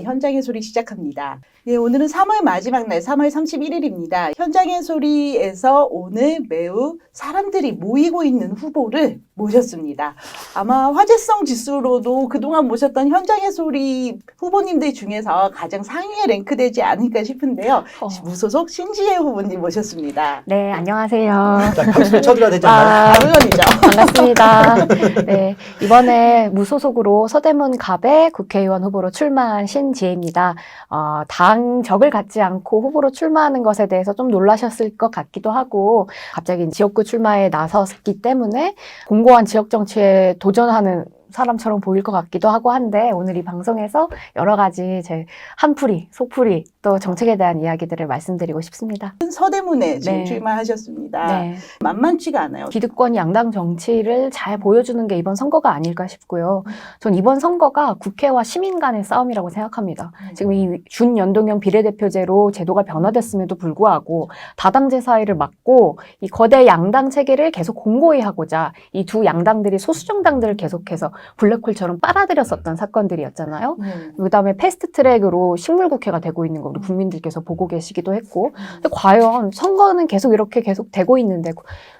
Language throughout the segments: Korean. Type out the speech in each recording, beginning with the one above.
현장의 소리 시작합니다. 네, 오늘은 3월 마지막 날 3월 31일입니다. 현장의 소리에서 오늘 매우 사람들이 모이고 있는 후보를 모셨습니다. 아마 화제성 지수로도 그동안 모셨던 현장의 소리 후보님들 중에서 가장 상위에 랭크되지 않을까 싶은데요. 무소속 신지혜 후보님 모셨습니다. 네, 안녕하세요. 자, 박수를 쳐드려야 되잖아요. 물론이죠. 반갑습니다. 네, 이번에 무소속으로 서대문 갑의 국회의원 후보로 출마한 신지혜입니다. 당적을 갖지 않고 후보로 출마하는 것에 대해서 좀 놀라셨을 것 같기도 하고, 갑자기 지역구 출마에 나섰기 때문에 공고한 지역 정치에 도전하는 사람처럼 보일 것 같기도 하고 한데, 오늘 이 방송에서 여러 가지 제 한풀이, 속풀이, 또 정책에 대한 이야기들을 말씀드리고 싶습니다. 서대문에 지금 네. 출마하셨습니다. 네. 만만치가 않아요. 기득권 양당 정치를 잘 보여주는 게 이번 선거가 아닐까 싶고요. 전 이번 선거가 국회와 시민 간의 싸움이라고 생각합니다. 지금 이 준연동형 비례대표제로 제도가 변화됐음에도 불구하고 다당제 사회를 막고 이 거대 양당 체계를 계속 공고히 하고자 이 두 양당들이 소수정당들을 계속해서 블랙홀처럼 빨아들였었던 사건들이었잖아요. 그다음에 패스트트랙으로 식물국회가 되고 있는 거 우리 국민들께서 보고 계시기도 했고, 근데 과연 선거는 계속 이렇게 계속 되고 있는데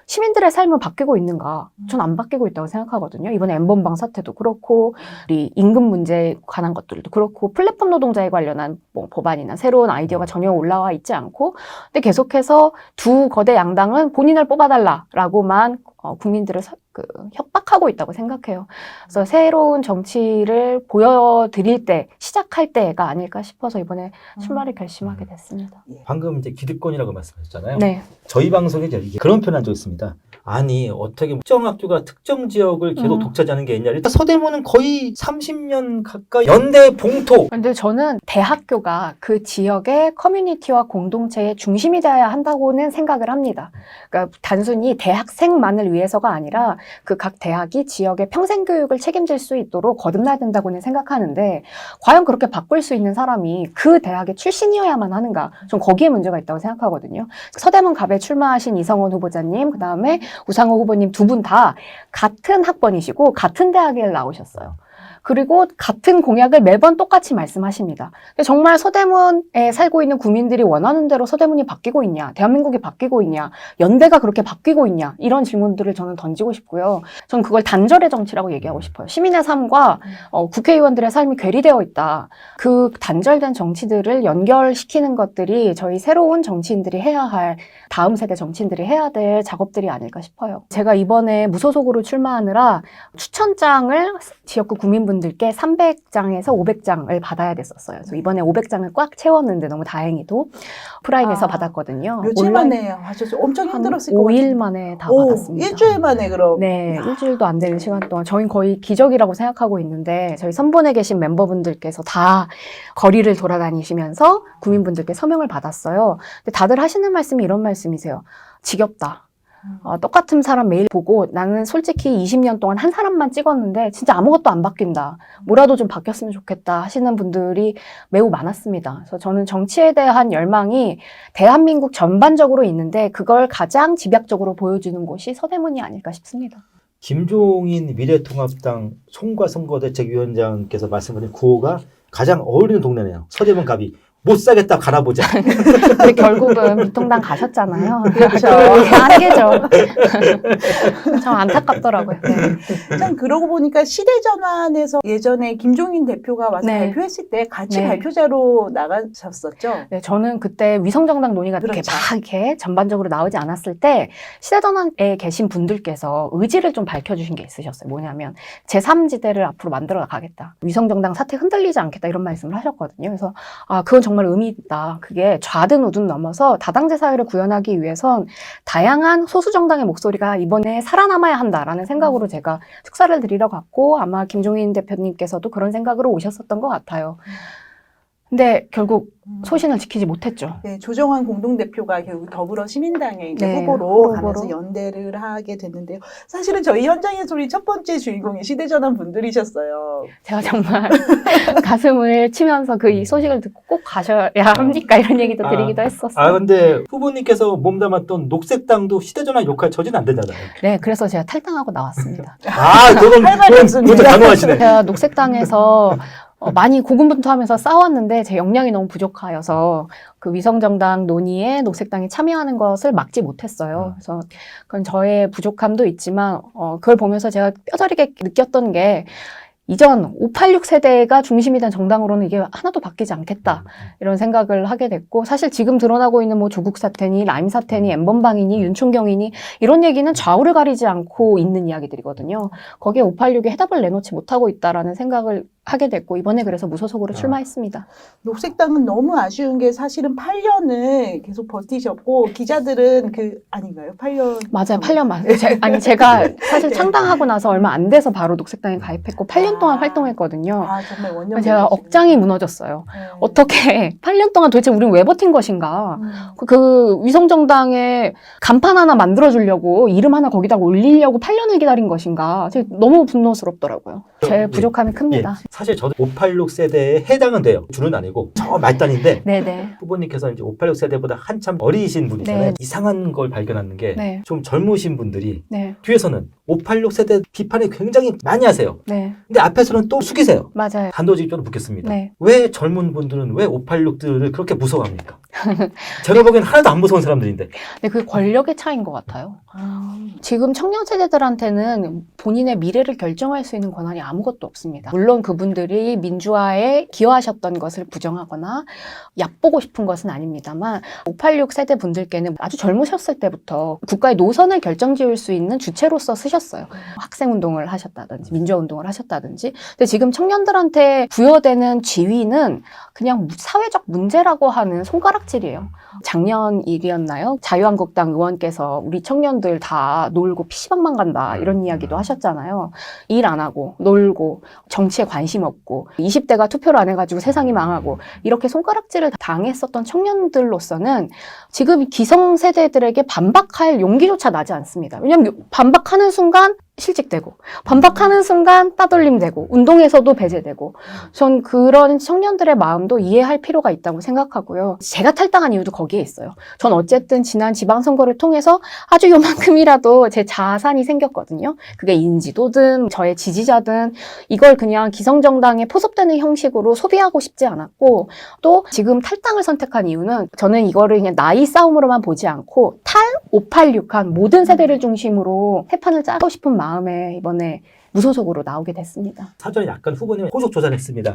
시민들의 삶은 바뀌고 있는가? 전 안 바뀌고 있다고 생각하거든요. 이번에 N번방 사태도 그렇고, 우리 임금 문제에 관한 것들도 그렇고, 플랫폼 노동자에 관련한 법안이나 새로운 아이디어가 전혀 올라와 있지 않고, 근데 계속해서 두 거대 양당은 본인을 뽑아달라라고만 국민들을 협박하고 있다고 생각해요. 그래서 새로운 정치를 보여드릴 때, 시작할 때가 아닐까 싶어서 이번에 출마를 결심하게 됐습니다. 방금 이제 기득권이라고 말씀하셨잖아요. 네. 저희 방송에 이제 그런 표현 한 적 있습니다. 아니, 어떻게 특정 학교가 특정 지역을 계속 독차지하는 게 있냐. 일단 서대문은 거의 30년 가까이 연대 봉토. 근데 저는 대학교가 그 지역의 커뮤니티와 공동체의 중심이 되어야 한다고는 생각을 합니다. 그러니까 단순히 대학생만을 위해서가 아니라 그 각 대학이 지역의 평생 교육을 책임질 수 있도록 거듭나야 된다고는 생각하는데, 과연 그렇게 바꿀 수 있는 사람이 그 대학의 출신이어야만 하는가? 전 거기에 문제가 있다고 생각하거든요. 서대문 갑에 출마하신 이성원 후보자님, 그 다음에 우상호 후보님 두 분 다 같은 학번이시고 같은 대학에 나오셨어요. 그리고 같은 공약을 매번 똑같이 말씀하십니다. 근데 정말 서대문에 살고 있는 국민들이 원하는 대로 서대문이 바뀌고 있냐, 대한민국이 바뀌고 있냐, 연대가 그렇게 바뀌고 있냐, 이런 질문들을 저는 던지고 싶고요. 저는 그걸 단절의 정치라고 얘기하고 싶어요. 시민의 삶과 국회의원들의 삶이 괴리되어 있다. 그 단절된 정치들을 연결시키는 것들이 저희 새로운 정치인들이 해야 할, 다음 세대 정치인들이 해야 될 작업들이 아닐까 싶어요. 제가 이번에 무소속으로 출마하느라 추천장을 지역구 국민분들께 300장에서 500장을 받아야 됐었어요. 그래서 이번에 500장을 꽉 채웠는데 너무 다행히도 오프라인에서 받았거든요. 며칠 만에 하셨어요? 엄청 힘들었을 것 5일 같아요. 만에 다 받았습니다. 일주일 만에 그럼. 네, 일주일도 안 되는 시간 동안 저희는 거의 기적이라고 생각하고 있는데, 저희 선본에 계신 멤버분들께서 다 거리를 돌아다니시면서 국민분들께 서명을 받았어요. 근데 다들 하시는 말씀이 이런 말씀이세요. 지겹다. 똑같은 사람 매일 보고 나는 솔직히 20년 동안 한 사람만 찍었는데 진짜 아무것도 안 바뀐다. 뭐라도 좀 바뀌었으면 좋겠다 하시는 분들이 매우 많았습니다. 그래서 저는 정치에 대한 열망이 대한민국 전반적으로 있는데 그걸 가장 집약적으로 보여주는 곳이 서대문이 아닐까 싶습니다. 김종인 미래통합당 총괄선거대책위원장께서 말씀하신 구호가 가장 어울리는 동네네요. 서대문 갑이 못 사겠다 갈아보자. 근데 결국은 미통당 가셨잖아요. 그렇죠. 한계죠. 참 안타깝더라고요. 네. 참 그러고 보니까 시대전환에서 예전에 김종인 대표가 와서 네. 발표했을 때 같이 네. 발표자로 나가셨었죠. 네, 저는 그때 위성정당 논의가 그렇죠. 이렇게 막 이렇게 전반적으로 나오지 않았을 때 시대전환에 계신 분들께서 의지를 좀 밝혀주신 게 있으셨어요. 뭐냐면 제3지대를 앞으로 만들어 가겠다. 위성정당 사태 흔들리지 않겠다 이런 말씀을 하셨거든요. 그래서 그건 정말 의미 있다. 그게 좌든 우든 넘어서 다당제 사회를 구현하기 위해선 다양한 소수정당의 목소리가 이번에 살아남아야 한다라는 생각으로 제가 축사를 드리러 갔고, 아마 김종인 대표님께서도 그런 생각으로 오셨었던 것 같아요. 근데 결국 소신을 지키지 못했죠. 네, 조정환 공동대표가 결국 더불어시민당의 이제 네, 후보로 가면서 후보로. 연대를 하게 됐는데요. 사실은 저희 현장의 소리 첫 번째 주인공이 시대전환 분들이셨어요. 제가 정말 가슴을 치면서 그 이 소식을 듣고 꼭 가셔야 합니까? 이런 얘기도 드리기도 했었어요. 근데 후보님께서 몸담았던 녹색당도 시대전환 욕할 처지는 안 되잖아요. 네, 그래서 제가 탈당하고 나왔습니다. 그건 할 말이 없습니다. 그것도 단호하시네. 제가 녹색당에서 많이 고군분투하면서 싸웠는데 제 역량이 너무 부족하여서 그 위성정당 논의에 녹색당이 참여하는 것을 막지 못했어요. 그래서 그건 저의 부족함도 있지만 그걸 보면서 제가 뼈저리게 느꼈던 게 이전 586 세대가 중심이 된 정당으로는 이게 하나도 바뀌지 않겠다. 이런 생각을 하게 됐고, 사실 지금 드러나고 있는 뭐 조국 사태니, 라임 사태니, 엠번방이니, 윤총경이니, 이런 얘기는 좌우를 가리지 않고 있는 이야기들이거든요. 거기에 586이 해답을 내놓지 못하고 있다라는 생각을 하게 됐고, 이번에 그래서 무소속으로 출마했습니다. 녹색당은 너무 아쉬운 게 사실은 8년을 계속 버티셨고, 기자들은 아닌가요? 8년. 맞아요. 8년 맞아요. 제가 사실 네. 창당하고 나서 얼마 안 돼서 바로 녹색당에 가입했고, 8년 동안 활동했거든요. 정말 원년. 제가 억장이 무너졌어요. 네. 어떻게 8년 동안 도대체 우리는 왜 버틴 것인가? 그 위성정당에 간판 하나 만들어주려고 이름 하나 거기다가 올리려고 8년을 기다린 것인가? 제가 너무 분노스럽더라고요. 제 부족함이 큽니다. 예, 사실 저도 586 세대에 해당은 돼요. 주는 아니고 저 말단인데 네네. 후보님께서 이제 586 세대보다 한참 어리신 분이잖아요. 네. 이상한 걸 발견하는 게 좀 네. 젊으신 분들이 네. 뒤에서는 586 세대 비판을 굉장히 많이 하세요. 네. 근데 앞에서는 또 숙이세요. 맞아요. 단도직입적으로 묻겠습니다. 네. 왜 젊은 분들은 왜 586들을 그렇게 무서워합니까? 제가 보기엔 하나도 안 무서운 사람들인데. 근데 그게 권력의 차이인 것 같아요. 지금 청년 세대들한테는 본인의 미래를 결정할 수 있는 권한이 아무것도 없습니다. 물론 그분들이 민주화에 기여하셨던 것을 부정하거나 얕보고 싶은 것은 아닙니다만 586 세대 분들께는 아주 젊으셨을 때부터 국가의 노선을 결정지을 수 있는 주체로서 쓰셨어요. 학생운동을 하셨다든지 민주화운동을 하셨다든지. 근데 지금 청년들한테 부여되는 지위는 그냥 사회적 문제라고 하는 손가락질이에요. 작년 일이었나요? 자유한국당 의원께서 우리 청년들 다 놀고 PC방만 간다 이런 이야기도 하셨잖아요. 일 안 하고 놀고 정치에 관심 없고 20대가 투표를 안 해가지고 세상이 망하고 이렇게 손가락질을 당했었던 청년들로서는 지금 기성세대들에게 반박할 용기조차 나지 않습니다. 왜냐하면 반박하는 순간 실직되고 반박하는 순간 따돌림되고 운동에서도 배제되고 전 그런 청년들의 마음도 이해할 필요가 있다고 생각하고요. 제가 탈당한 이유도 거기에 있어요. 전 어쨌든 지난 지방선거를 통해서 아주 요만큼이라도 제 자산이 생겼거든요. 그게 인지도든 저의 지지자든 이걸 그냥 기성정당에 포섭되는 형식으로 소비하고 싶지 않았고 또 지금 탈당을 선택한 이유는 저는 이거를 그냥 나이 싸움으로만 보지 않고 586한 모든 세대를 중심으로 태판을 짜고 싶은 마음에 이번에 무소속으로 나오게 됐습니다. 사전에 약간 후보님 호적 조사를 했습니다.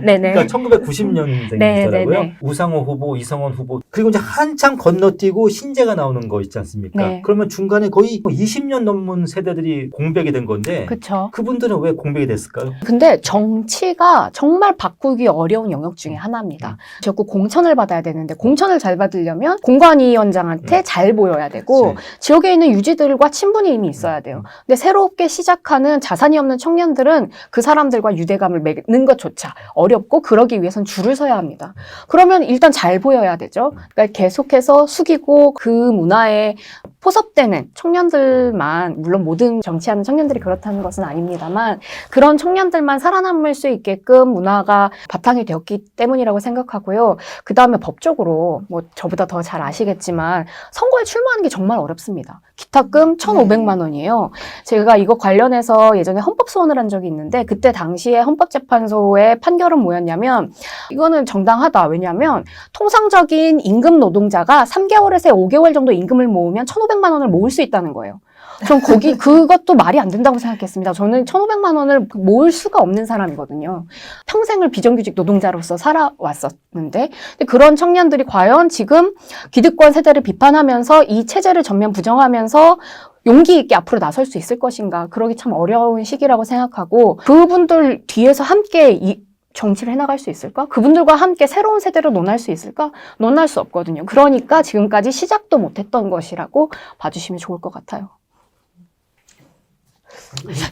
네네. 그러니까 1990년생이시더라고요. 네네네. 우상호 후보, 이성원 후보 그리고 이제 한참 건너뛰고 신재가 나오는 거 있지 않습니까? 네. 그러면 중간에 거의 20년 넘은 세대들이 공백이 된 건데 그렇죠. 그분들은 왜 공백이 됐을까요? 근데 정치가 정말 바꾸기 어려운 영역 중에 하나입니다. 자꾸 공천을 받아야 되는데 공천을 잘 받으려면 공관위원장한테 잘 보여야 되고 지역에 있는 유지들과 친분이 이미 있어야 돼요. 근데 새롭게 시작하는 자산이 없는 청년들은 그 사람들과 유대감을 맺는 것조차 어렵고 그러기 위해선 줄을 서야 합니다. 그러면 일단 잘 보여야 되죠. 그러니까 계속해서 숙이고 그 문화에 포섭되는 청년들만, 물론 모든 정치하는 청년들이 그렇다는 것은 아닙니다만 그런 청년들만 살아남을 수 있게끔 문화가 바탕이 되었기 때문이라고 생각하고요. 그 다음에 법적으로 뭐 저보다 더 잘 아시겠지만 선거에 출마하는 게 정말 어렵습니다. 기탁금 1,500만 원이에요. 제가 이거 관련해서 예전에 헌법소원을 한 적이 있는데 그때 당시에 헌법재판소의 판결은 뭐였냐면 이거는 정당하다. 왜냐하면 통상적인 임금 노동자가 3개월에서 5개월 정도 임금을 모으면 1,500만 원을 모을 수 있다는 거예요. 전 그것도 말이 안 된다고 생각했습니다. 저는 1,500만 원을 모을 수가 없는 사람이거든요. 평생을 비정규직 노동자로서 살아왔었는데 그런 청년들이 과연 지금 기득권 세대를 비판하면서 이 체제를 전면 부정하면서 용기 있게 앞으로 나설 수 있을 것인가. 그러기 참 어려운 시기라고 생각하고 그분들 뒤에서 함께 정치를 해나갈 수 있을까? 그분들과 함께 새로운 세대로 논할 수 있을까? 논할 수 없거든요. 그러니까 지금까지 시작도 못했던 것이라고 봐주시면 좋을 것 같아요.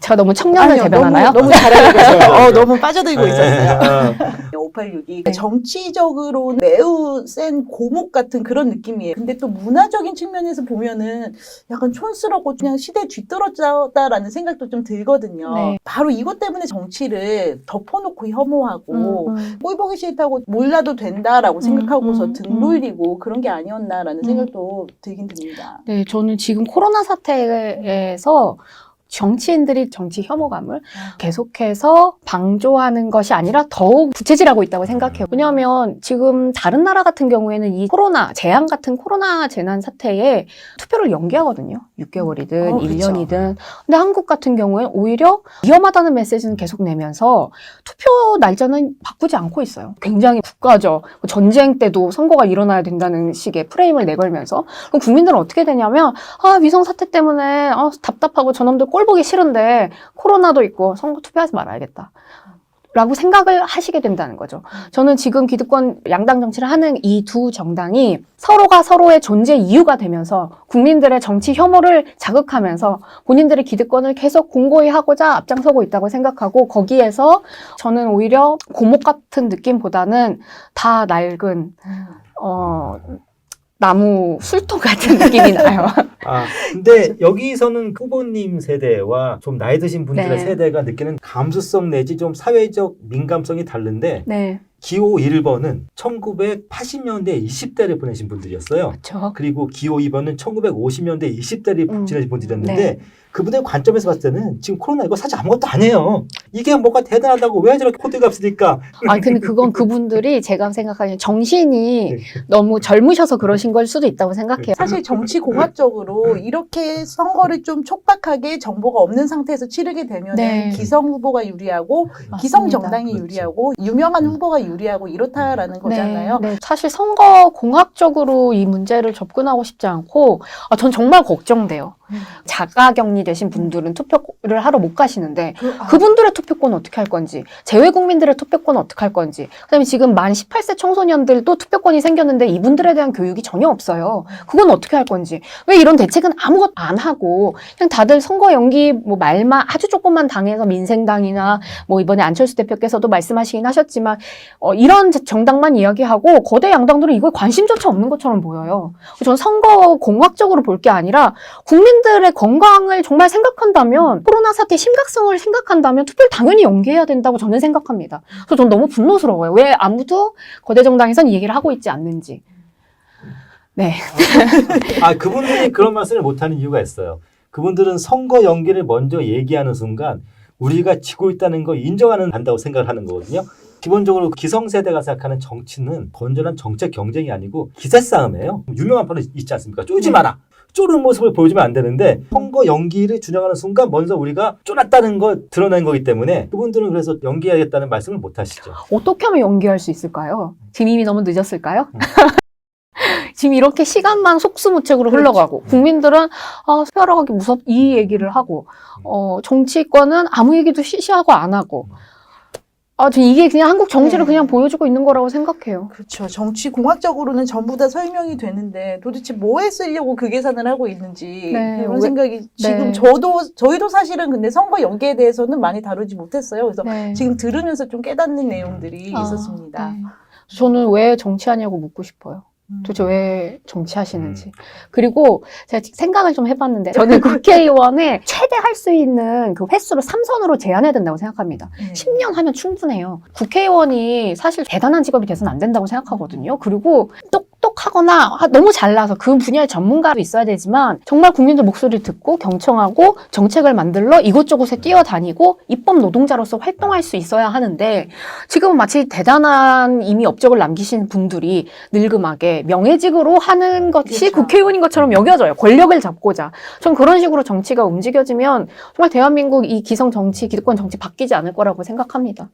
제가 너무 청년을 대변하나요? 너무 잘하고 계세요. 너무 빠져들고 있었어요. 네. 586이 정치적으로 매우 센 고목 같은 그런 느낌이에요. 근데 또 문화적인 측면에서 보면은 약간 촌스럽고 그냥 시대에 뒤떨어졌다라는 생각도 좀 들거든요. 네. 바로 이것 때문에 정치를 덮어놓고 혐오하고 꼴보기 싫다고 몰라도 된다라고 생각하고서 등 돌리고 그런 게 아니었나라는 생각도 들긴 듭니다. 네, 저는 지금 코로나 사태에서 정치인들이 정치 혐오감을 계속해서 방조하는 것이 아니라 더욱 부채질하고 있다고 생각해요. 왜냐하면 지금 다른 나라 같은 경우에는 이 코로나, 재앙 같은 코로나 재난 사태에 투표를 연기하거든요. 6개월이든 1년이든. 근데 한국 같은 경우에는 오히려 위험하다는 메시지는 계속 내면서 투표 날짜는 바꾸지 않고 있어요. 굉장히 국가적, 전쟁 때도 선거가 일어나야 된다는 식의 프레임을 내걸면서. 그럼 국민들은 어떻게 되냐면 위성 사태 때문에 답답하고 저놈들 꼴 보기 싫은데 코로나도 있고 선거 투표하지 말아야겠다 라고 생각을 하시게 된다는 거죠. 저는 지금 기득권 양당 정치를 하는 이 두 정당이 서로가 서로의 존재 이유가 되면서 국민들의 정치 혐오를 자극하면서 본인들의 기득권을 계속 공고히 하고자 앞장서고 있다고 생각하고, 거기에서 저는 오히려 고목 같은 느낌보다는 다 낡은 나무 술통 같은 느낌이 나요. 근데 여기서는 후보님 세대와 좀 나이 드신 분들의 네. 세대가 느끼는 감수성 내지 좀 사회적 민감성이 다른데, 네, 기호 1번은 1980년대 20대를 보내신 분들이었어요. 그렇죠. 그리고 기호 2번은 1950년대 20대를 지내신 분들이었는데, 네. 그분의 관점에서 봤을 때는 지금 코로나19 사실 아무것도 아니에요. 이게 뭐가 대단하다고 왜 저렇게 코드값 쓰니까. 근데 그건 그분들이 제가 생각하기엔 정신이 네. 너무 젊으셔서 그러신 걸 수도 있다고 생각해요. 사실 정치 공학적으로 이렇게 선거를 좀 촉박하게 정보가 없는 상태에서 치르게 되면 네. 기성 후보가 유리하고 맞습니다. 기성 정당이 그렇죠. 유리하고 유명한 후보가 유리하고 이렇다라는 거잖아요. 네. 사실 선거 공학적으로 이 문제를 접근하고 싶지 않고, 전 정말 걱정돼요. 자가격리 되신 분들은 투표를 하러 못 가시는데 그분들의 투표권은 어떻게 할 건지, 재외 국민들의 투표권은 어떻게 할 건지, 그다음에 지금 만 18세 청소년들도 투표권이 생겼는데 이분들에 대한 교육이 전혀 없어요. 그건 어떻게 할 건지. 왜 이런 대책은 아무것도 안 하고 그냥 다들 선거 연기 말만 아주 조금만 당해서 민생당이나 이번에 안철수 대표께서도 말씀하시긴 하셨지만 이런 정당만 이야기하고 거대 양당들은 이거에 관심조차 없는 것처럼 보여요. 저는 선거 공학적으로 볼 게 아니라 국민들의 건강을 정말 생각한다면, 코로나 사태의 심각성을 생각한다면 투표를 당연히 연기해야 된다고 저는 생각합니다. 그래서 저는 너무 분노스러워요. 왜 아무도 거대 정당에서는 이 얘기를 하고 있지 않는지. 네. 그분들이 그런 말씀을 못하는 이유가 있어요. 그분들은 선거 연기를 먼저 얘기하는 순간 우리가 지고 있다는 거 인정한다고 생각을 하는 거거든요. 기본적으로 기성세대가 생각하는 정치는 건전한 정책 경쟁이 아니고 기세 싸움이에요. 유명한 표현 있지 않습니까? 쫄지 마라. 쫄은 모습을 보여주면 안 되는데, 선거 연기를 준영하는 순간 먼저 우리가 쫄았다는 걸 드러낸 거기 때문에 그분들은 그래서 연기해야겠다는 말씀을 못 하시죠. 어떻게 하면 연기할 수 있을까요? 지금 이미 너무 늦었을까요? 지금 이렇게 시간만 속수무책으로 흘러가고, 국민들은 투표하기 무섭 이 얘기를 하고, 정치권은 아무 얘기도 시시하고 안 하고, 이게 그냥 한국 정치를 그냥 보여주고 있는 거라고 생각해요. 그렇죠. 정치 공학적으로는 전부 다 설명이 되는데 도대체 뭐에 쓰려고 그 계산을 하고 있는지 그런 생각이 지금 저희도 사실은 근데 선거 연계에 대해서는 많이 다루지 못했어요. 그래서 지금 들으면서 좀 깨닫는 내용들이 있었습니다. 네. 저는 왜 정치하냐고 묻고 싶어요. 도대체 왜 정치하시는지. 그리고 제가 생각을 좀 해봤는데, 저는 국회의원에 최대 할 수 있는 그 횟수를 3선으로 제한해야 된다고 생각합니다. 10년 하면 충분해요. 국회의원이 사실 대단한 직업이 돼서는 안 된다고 생각하거든요. 그리고 똑똑하거나 너무 잘나서 그 분야의 전문가도 있어야 되지만, 정말 국민들 목소리를 듣고 경청하고 정책을 만들러 이곳저곳에 뛰어다니고 입법 노동자로서 활동할 수 있어야 하는데, 지금은 마치 대단한 이미 업적을 남기신 분들이 늙음하게 명예직으로 하는 것이 국회의원인 것처럼 여겨져요. 권력을 잡고자. 전 그런 식으로 정치가 움직여지면 정말 대한민국 이 기성 정치, 기득권 정치 바뀌지 않을 거라고 생각합니다.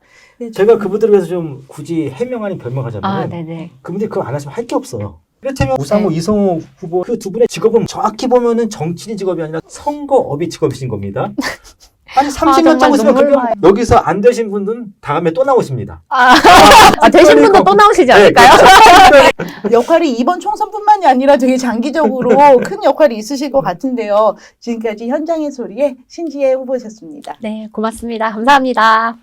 제가 그분들을 위해서 좀 굳이 해명 아닌 변명하자면, 네네. 그분들이 그거 안 하시면 할 게 없어요. 이를테면 우상호, 이성호 후보 그 두 분의 직업은 정확히 보면은 정치인이 직업이 아니라 선거업이 직업이신 겁니다. 아니 30년 정도 있으면 여기서 안 되신 분들은 다음에 또 나오십니다. 되신 분도 또 나오시지 않을까요? 역할이 이번 총선뿐만이 아니라 되게 장기적으로 큰 역할이 있으실 것 같은데요. 지금까지 현장의 소리의 신지혜 후보셨습니다. 네, 고맙습니다. 감사합니다.